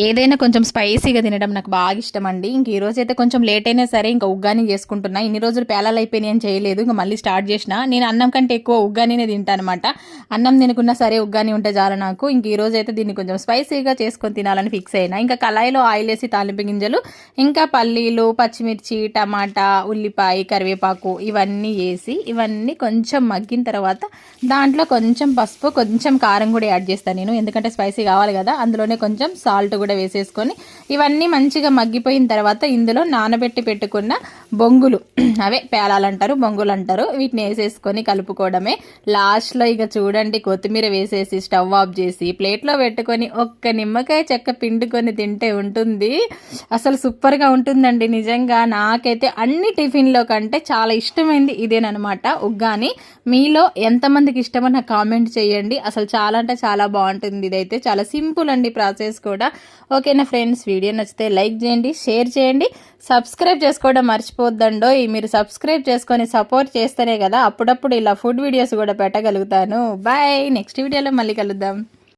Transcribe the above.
ఏదైనా కొంచెం స్పైసీగా తినడం నాకు బాగా ఇష్టం అండి. ఇంక ఈ రోజు అయితే కొంచెం లేట్ అయినా సరే ఇంకా ఉగ్గాని చేసుకుంటున్నా. ఇన్ని రోజులు పేలాలు అయిపోయినాయి అని చేయలేదు. ఇంకా మళ్ళీ స్టార్ట్ చేసిన. నేను అన్నం కంటే ఎక్కువ ఉగ్గానినే తింటానమాట. అన్నం తినకున్నా సరే ఉగ్గాని ఉంటే చాలు నాకు. ఇంక ఈ రోజు అయితే దీన్ని కొంచెం స్పైసీగా చేసుకొని తినాలని ఫిక్స్ అయినా. ఇంకా కళాయిలో ఆయిల్ వేసి తాలింపు గింజలు, ఇంకా పల్లీలు, పచ్చిమిర్చి, టమాటా, ఉల్లిపాయ, కరివేపాకు ఇవన్నీ వేసి ఇవన్నీ కొంచెం మగ్గిన తర్వాత దాంట్లో కొంచెం పసుపు, కొంచెం కారం కూడా యాడ్ చేస్తాను నేను. ఎందుకంటే స్పైసీ కావాలి కదా. అందులోనే కొంచెం సాల్ట్ కూడా వేసేసుకొని ఇవన్నీ మంచిగా మగ్గిపోయిన తర్వాత ఇందులో నానబెట్టి పెట్టుకున్న బొంగులు అవే పేలాలంటారు, బొంగులు అంటారు, వీటిని వేసేసుకొని కలుపుకోవడమే. లాస్ట్లో ఇక చూడండి కొత్తిమీర వేసేసి స్టవ్ ఆఫ్ చేసి ప్లేట్లో పెట్టుకొని ఒక్క నిమ్మకాయ చెక్క పిండుకొని తింటే ఉంటుంది అసలు సూపర్గా ఉంటుందండి. నిజంగా నాకైతే అన్ని టిఫిన్లో కంటే చాలా ఇష్టమైంది ఇదేనమాట ఉగ్గాని. మీలో ఎంతమందికి ఇష్టమో నాకు కామెంట్ చేయండి. అసలు చాలా అంటే చాలా బాగుంటుంది. ఇదైతే చాలా సింపుల్ అండి ప్రాసెస్ కూడా. ఓకేనా ఫ్రెండ్స్, వీడియో నచ్చితే లైక్ చేయండి, షేర్ చేయండి, సబ్స్క్రైబ్ చేసుకోవడం మర్చిపోద్దండో. మీరు సబ్స్క్రైబ్ చేసుకొని సపోర్ట్ చేస్తేనే కదా అప్పుడప్పుడు ఇలా ఫుడ్ వీడియోస్ కూడా పెట్టగలుగుతాను. బాయ్, నెక్స్ట్ వీడియోలో మళ్ళీ కలుద్దాం.